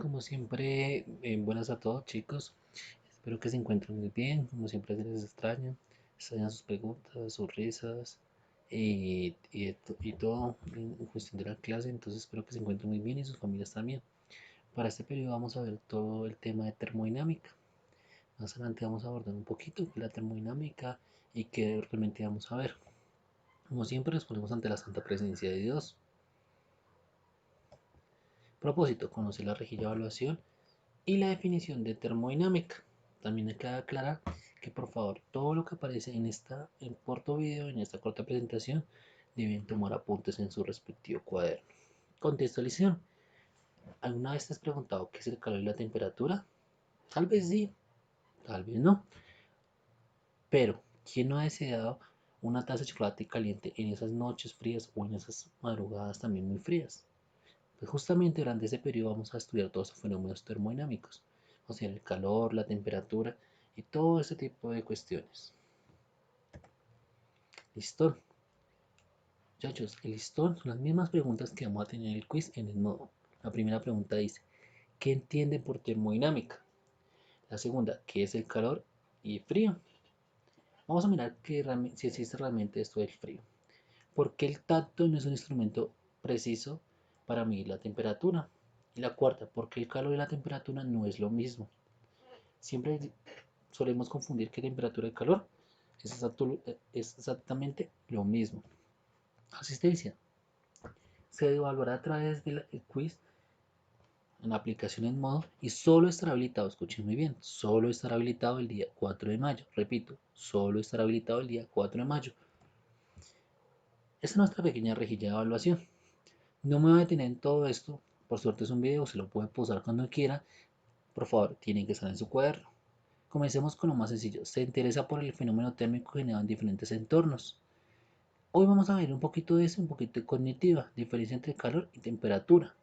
Como siempre, buenas a todos chicos. Espero que se encuentren muy bien. Como siempre se les extrañan sus preguntas, sus risas y todo en cuestión de la clase. Entonces espero que se encuentren muy bien y sus familias también. Para este periodo vamos a ver todo el tema de termodinámica. Más adelante vamos a abordar un poquito la termodinámica y qué realmente vamos a ver. Como siempre nos ponemos ante la santa presencia de Dios. Propósito, conocer la rejilla de evaluación y la definición de termodinámica. También hay que aclarar que por favor todo lo que aparece en corto video, en esta corta presentación, deben tomar apuntes en su respectivo cuaderno. Contextualización. ¿Alguna vez te has preguntado qué es el calor y la temperatura? Tal vez sí, tal vez no. Pero, ¿quién no ha deseado una taza de chocolate caliente en esas noches frías o en esas madrugadas también muy frías? Pues justamente durante ese periodo vamos a estudiar todos esos fenómenos termodinámicos, o sea, el calor, la temperatura y todo ese tipo de cuestiones. ¿Listo? Muchachos, el listón son las mismas preguntas que vamos a tener en el quiz en el modo. La primera pregunta dice, ¿qué entiende por termodinámica? La segunda, ¿qué es el calor y el frío? Vamos a mirar si existe realmente esto del frío. ¿Por qué el tacto no es un instrumento preciso para medir la temperatura? Y la cuarta, ¿por qué el calor y la temperatura no es lo mismo? Siempre solemos confundir que temperatura y calor es exactamente lo mismo. Asistencia. Se evaluará a través del quiz en la aplicación en modo y solo estará habilitado, escuchen muy bien, solo estará habilitado el día 4 de mayo. Repito, solo estará habilitado el día 4 de mayo. Esta es nuestra pequeña rejilla de evaluación. No me voy a detener en todo esto. Por suerte es un video, se lo puede pausar cuando quiera. Por favor, tienen que estar en su cuaderno. Comencemos con lo más sencillo. Se interesa por el fenómeno térmico generado en diferentes entornos. Hoy vamos a ver un poquito de eso, un poquito de cognitiva, diferencia entre calor y temperatura.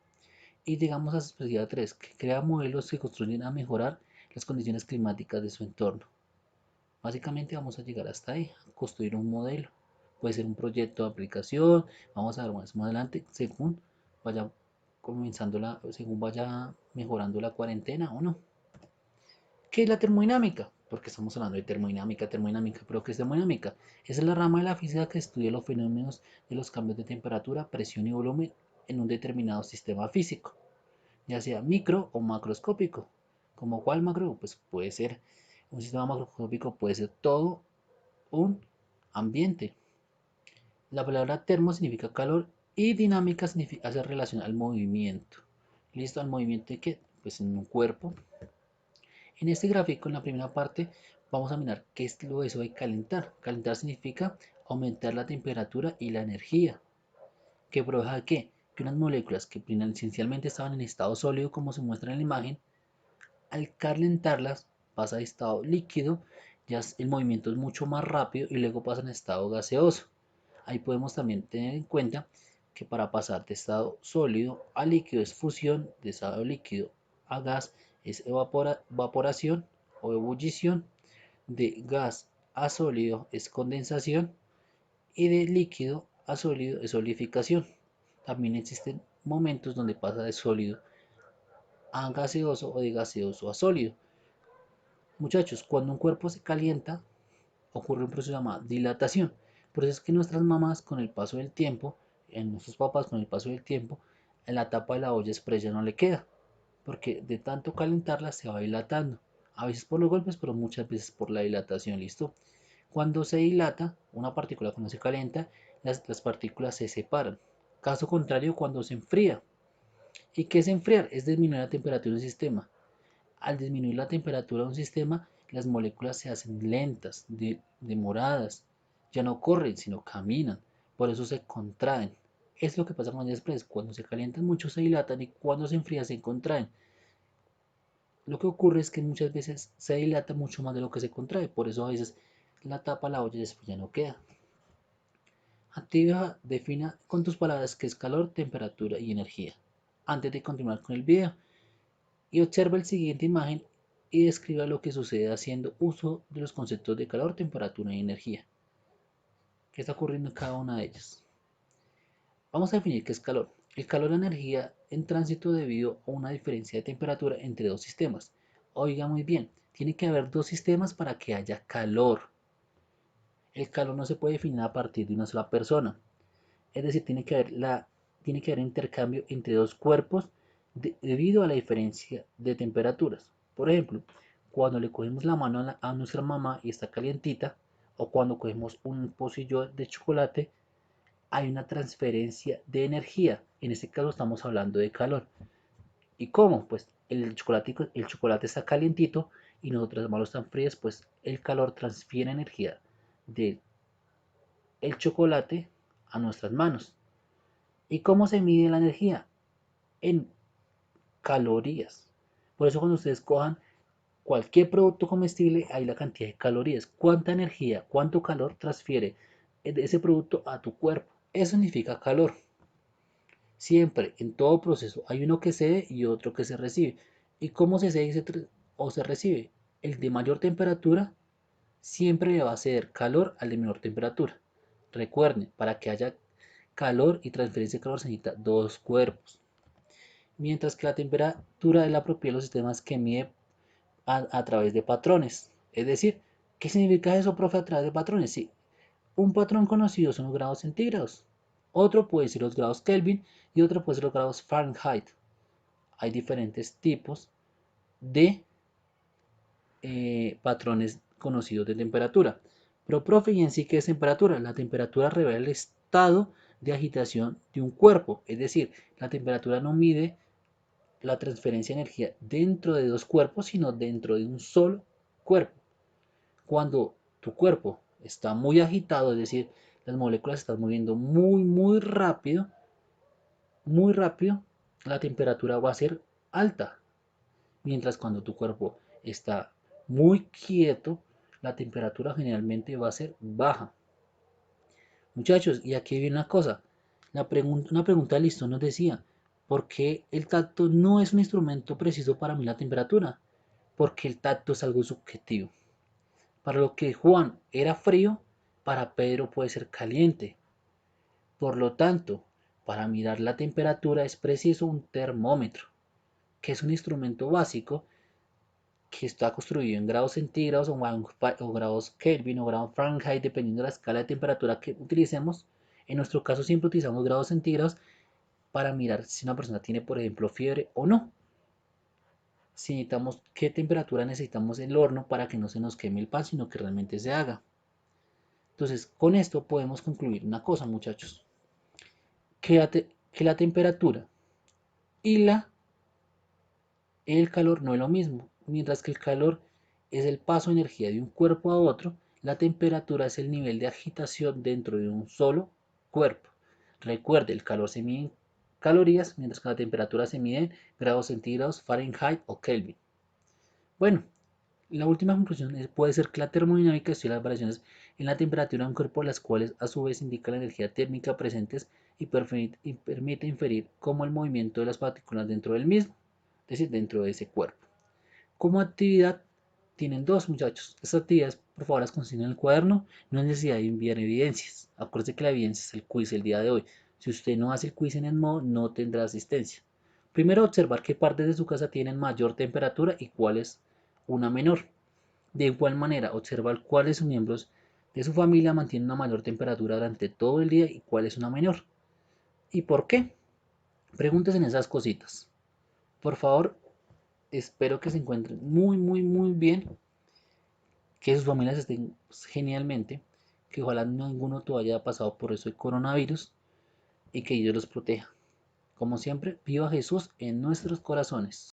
Y llegamos a especialidad 3, que crea modelos que construyen a mejorar las condiciones climáticas de su entorno. Básicamente vamos a llegar hasta ahí, a construir un modelo. Puede ser un proyecto de aplicación, vamos a ver más adelante, vaya según vaya mejorando la cuarentena o no. ¿Qué es la termodinámica? Porque estamos hablando de termodinámica, pero ¿qué es termodinámica? Es la rama de la física que estudia los fenómenos de los cambios de temperatura, presión y volumen en un determinado sistema físico, ya sea micro o macroscópico. ¿Como cuál macro? Pues puede ser un sistema macroscópico, puede ser todo un ambiente. La palabra termo significa calor y dinámica hace relación al movimiento. ¿Listo? ¿Al movimiento de qué? Pues en un cuerpo. En este gráfico, en la primera parte, vamos a mirar qué es lo eso de calentar. Calentar significa aumentar la temperatura y la energía. ¿Que provoca de qué? Que unas moléculas que esencialmente estaban en estado sólido, como se muestra en la imagen, al calentarlas pasa de estado líquido, ya el movimiento es mucho más rápido y luego pasa en estado gaseoso. Ahí podemos también tener en cuenta que para pasar de estado sólido a líquido es fusión, de estado líquido a gas es evaporación o ebullición, de gas a sólido es condensación y de líquido a sólido es solidificación. También existen momentos donde pasa de sólido a gaseoso o de gaseoso a sólido. Muchachos, cuando un cuerpo se calienta, ocurre un proceso llamado dilatación. Por eso es que nuestras mamás con el paso del tiempo, en nuestros papás con el paso del tiempo, en la tapa de la olla express ya no le queda, porque de tanto calentarla se va dilatando. A veces por los golpes, pero muchas veces por la dilatación, ¿listo? Cuando se dilata, una partícula cuando se calienta, las partículas se separan. Caso contrario, cuando se enfría. ¿Y qué es enfriar? Es disminuir la temperatura del sistema. Al disminuir la temperatura de un sistema, las moléculas se hacen lentas, demoradas, ya no corren, sino caminan, por eso se contraen. Es lo que pasa con el express, cuando se calientan mucho se dilatan y cuando se enfrían se contraen. Lo que ocurre es que muchas veces se dilata mucho más de lo que se contrae, por eso a veces la tapa la olla y después ya no queda. Activa, defina con tus palabras qué es calor, temperatura y energía. Antes de continuar con el video, y observa la siguiente imagen y describa lo que sucede haciendo uso de los conceptos de calor, temperatura y energía. ¿Qué está ocurriendo en cada una de ellas? Vamos a definir qué es calor. El calor es la energía en tránsito debido a una diferencia de temperatura entre dos sistemas. Oiga muy bien, tiene que haber dos sistemas para que haya calor. El calor no se puede definir a partir de una sola persona. Es decir, tiene que haber intercambio entre dos cuerpos debido a la diferencia de temperaturas. Por ejemplo, cuando le cogemos la mano a nuestra mamá y está calientita, o cuando cogemos un pocillo de chocolate, hay una transferencia de energía. En este caso estamos hablando de calor. ¿Y cómo? Pues el chocolate está calientito y nosotras manos están frías, pues el calor transfiere energía del chocolate a nuestras manos. ¿Y cómo se mide la energía? En calorías. Por eso cuando ustedes cojan cualquier producto comestible, hay la cantidad de calorías. ¿Cuánta energía, cuánto calor transfiere de ese producto a tu cuerpo? Eso significa calor. Siempre, en todo proceso, hay uno que se dé y otro que se recibe. ¿Y cómo se cede o se recibe? El de mayor temperatura siempre le va a ceder calor al de menor temperatura. Recuerden, para que haya calor y transferencia de calor se necesita dos cuerpos. Mientras que la temperatura es la propiedad de los sistemas que mide a través de patrones. Es decir, ¿qué significa eso, profe, a través de patrones? Sí, un patrón conocido son los grados centígrados. Otro puede ser los grados Kelvin y otro puede ser los grados Fahrenheit. Hay diferentes tipos de patrones conocidos de temperatura. Pero, profe, ¿y en sí qué es temperatura? La temperatura revela el estado de agitación de un cuerpo. Es decir, la temperatura no mide la transferencia de energía dentro de dos cuerpos, sino dentro de un solo cuerpo. Cuando tu cuerpo está muy agitado, es decir, las moléculas se están moviendo muy rápido, la temperatura va a ser alta. Mientras cuando tu cuerpo está muy quieto, la temperatura generalmente va a ser baja. Muchachos, y aquí viene una cosa. Una pregunta de listón nos decía, ¿por qué el tacto no es un instrumento preciso para medir la temperatura? Porque el tacto es algo subjetivo. Para lo que Juan era frío, para Pedro puede ser caliente. Por lo tanto, para mirar la temperatura es preciso un termómetro, que es un instrumento básico que está construido en grados centígrados o grados Kelvin o grados Fahrenheit, dependiendo de la escala de temperatura que utilicemos. En nuestro caso siempre utilizamos grados centígrados para mirar si una persona tiene, por ejemplo, fiebre o no. Si necesitamos, qué temperatura necesitamos el horno para que no se nos queme el pan, sino que realmente se haga. Entonces, con esto podemos concluir una cosa, muchachos, que la temperatura y el calor no es lo mismo. Mientras que el calor es el paso de energía de un cuerpo a otro, la temperatura es el nivel de agitación dentro de un solo cuerpo. Recuerde, el calor se mide en calorías, mientras que la temperatura se mide en grados centígrados, Fahrenheit o Kelvin. Bueno, la última conclusión puede ser que la termodinámica estudia las variaciones en la temperatura de un cuerpo, las cuales a su vez indican la energía térmica presentes y permite inferir cómo el movimiento de las partículas dentro del mismo, es decir, dentro de ese cuerpo. Como actividad tienen dos, muchachos. Estas actividades, por favor, las consignen en el cuaderno. No hay necesidad de enviar evidencias. Acuérdense que la evidencia es el quiz el día de hoy. Si usted no hace el quiz en el modo, no tendrá asistencia. Primero, observar qué partes de su casa tienen mayor temperatura y cuáles una menor. De igual manera, observar cuáles miembros de su familia mantienen una mayor temperatura durante todo el día y cuál es una menor. ¿Y por qué? Pregúntense en esas cositas. Por favor, espero que se encuentren muy bien, que sus familias estén genialmente, que ojalá ninguno todavía haya pasado por eso el coronavirus y que Dios los proteja. Como siempre, viva Jesús en nuestros corazones.